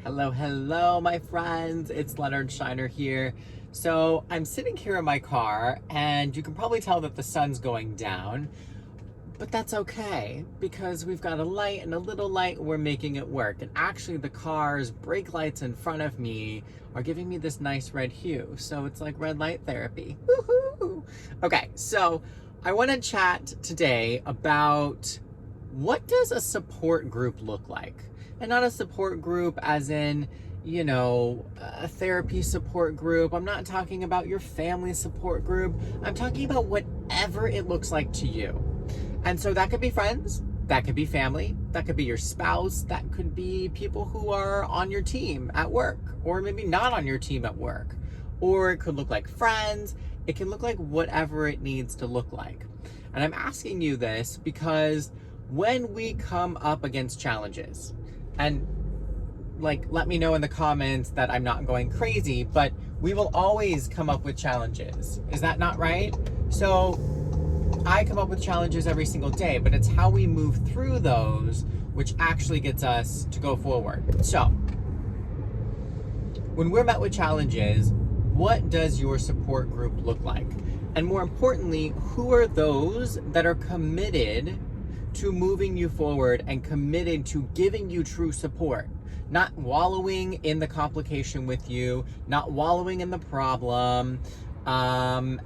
Hello, hello, my friends. It's Leonard Shiner here. So I'm sitting here in my car, and you can probably tell that the sun's going down, but that's okay because we've got a light and a little light. We're making it work. And actually, the car's brake lights in front of me are giving me this nice red hue. So it's like red light therapy. Woohoo! Okay, so I want to chat today about what does a support group look like? And not a support group as in, a therapy support group. I'm not talking about your family support group. I'm talking about whatever it looks like to you. And so that could be friends, that could be family, that could be your spouse, that could be people who are on your team at work, or maybe not on your team at work. Or it could look like friends. It can look like whatever it needs to look like. And I'm asking you this because when we come up against challenges, and let me know in the comments that I'm not going crazy, but we will always come up with challenges. Is that not right? So I come up with challenges every single day, but it's how we move through those which actually gets us to go forward. So when we're met with challenges, what does your support group look like? And more importantly, who are those that are committed to moving you forward and committed to giving you true support? Not wallowing in the complication with you, not wallowing in the problem, and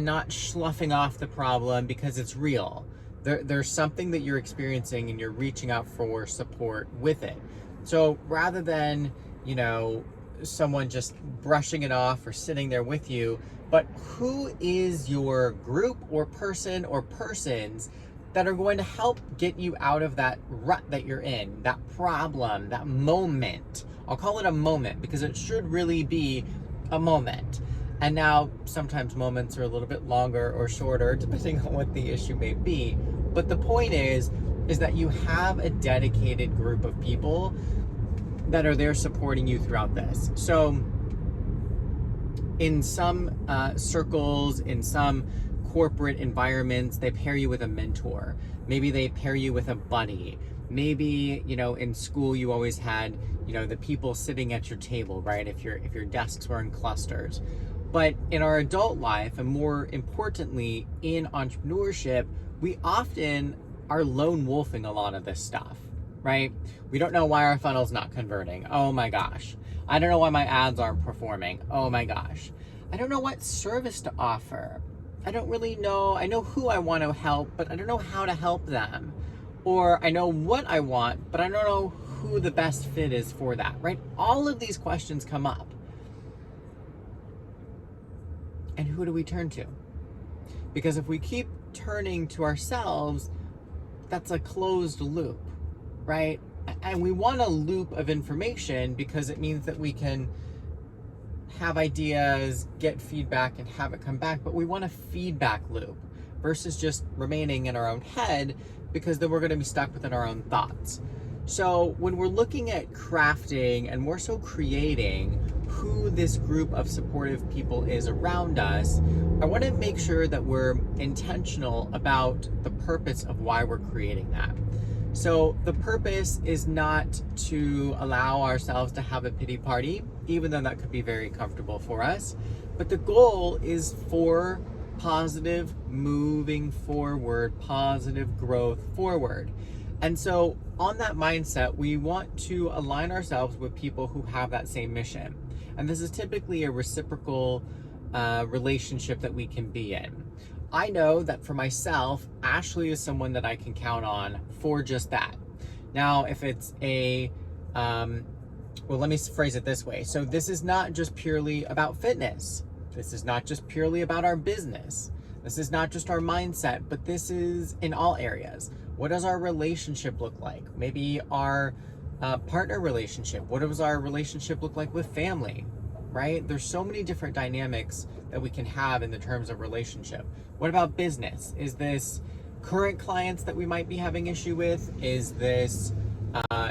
not sloughing off the problem because it's real. There's something that you're experiencing and you're reaching out for support with it. So rather than, someone just brushing it off or sitting there with you, but who is your group or person or persons that are going to help get you out of that rut that you're in, that problem, that moment. I'll call it a moment because it should really be a moment. And now sometimes moments are a little bit longer or shorter depending on what the issue may be. But the point is that you have a dedicated group of people that are there supporting you throughout this. So in some circles, in some corporate environments, they pair you with a mentor. Maybe they pair you with a buddy. Maybe, in school you always had, the people sitting at your table, right? If your desks were in clusters. But in our adult life, and more importantly, in entrepreneurship, we often are lone wolfing a lot of this stuff, right? We don't know why our funnel's not converting. Oh my gosh. I don't know why my ads aren't performing. Oh my gosh. I don't know what service to offer. I don't really know. I know who I want to help, but I don't know how to help them. Or I know what I want, but I don't know who the best fit is for that, right? All of these questions come up. And who do we turn to? Because if we keep turning to ourselves, that's a closed loop, right? And we want a loop of information because it means that we can have ideas, get feedback, and have it come back, but we want a feedback loop versus just remaining in our own head, because then we're going to be stuck within our own thoughts. So when we're looking at crafting and more so creating who this group of supportive people is around us, I want to make sure that we're intentional about the purpose of why we're creating that. So the purpose is not to allow ourselves to have a pity party, even though that could be very comfortable for us. But the goal is for positive moving forward, positive growth forward. And so on that mindset, we want to align ourselves with people who have that same mission. And this is typically a reciprocal relationship that we can be in. I know that for myself, Ashley is someone that I can count on for just that. Now, if it's let me phrase it this way. So this is not just purely about fitness. This is not just purely about our business. This is not just our mindset, but this is in all areas. What does our relationship look like? Maybe our partner relationship. What does our relationship look like with family? Right? There's so many different dynamics that we can have in the terms of relationship. What about business? Is this current clients that we might be having issue with? Is this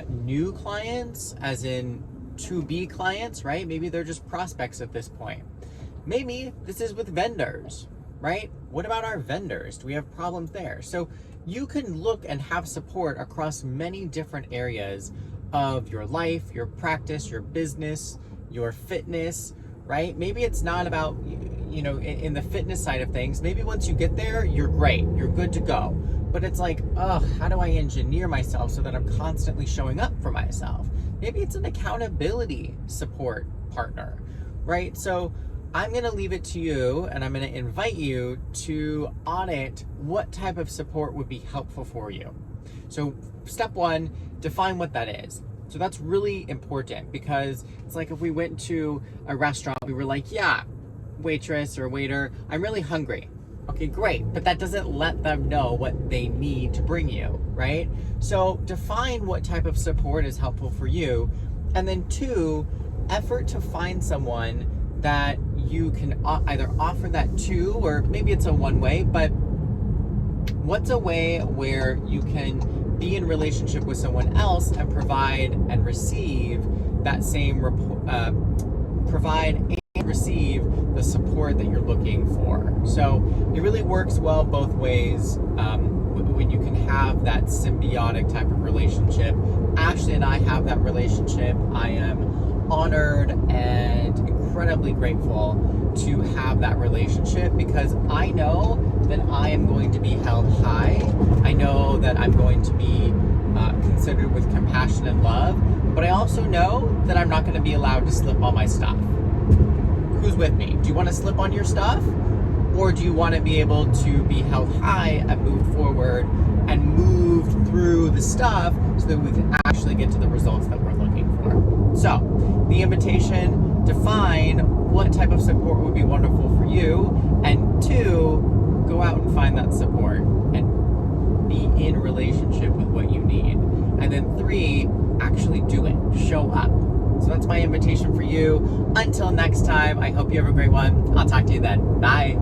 new clients, as in to-be clients, right? Maybe they're just prospects at this point. Maybe this is with vendors, right? What about our vendors? Do we have problems there? So you can look and have support across many different areas of your life, your practice, your business, your fitness, right? Maybe it's not about, in the fitness side of things. Maybe once you get there, you're great, you're good to go. But it's like, how do I engineer myself so that I'm constantly showing up for myself? Maybe it's an accountability support partner, right? So I'm going to leave it to you, and I'm going to invite you to audit what type of support would be helpful for you. So step one, define what that is. So that's really important, because it's like if we went to a restaurant, we were like, yeah, waitress or waiter, I'm really hungry. Okay, great. But that doesn't let them know what they need to bring you, right? So define what type of support is helpful for you. And then two, effort to find someone that you can either offer that to, or maybe it's a one-way, but what's a way where you can be in relationship with someone else and provide and receive that same provide and receive the support that you're looking for. So it really works well both ways when you can have that symbiotic type of relationship. Ashley and I have that relationship. I am honored and incredibly grateful to have that relationship, because I know that I am going to be held high. I know that I'm going to be considered with compassion and love, but I also know that I'm not going to be allowed to slip on my stuff. Who's with me? Do you want to slip on your stuff? Or do you want to be able to be held high and move forward and move through the stuff so that we can actually get to the results that we're looking for? So, the invitation, define what type of support would be wonderful for you, and two, go out and find that support and be in relationship with what you need. And then three, actually do it. Show up. So that's my invitation for you. Until next time, I hope you have a great one. I'll talk to you then. Bye.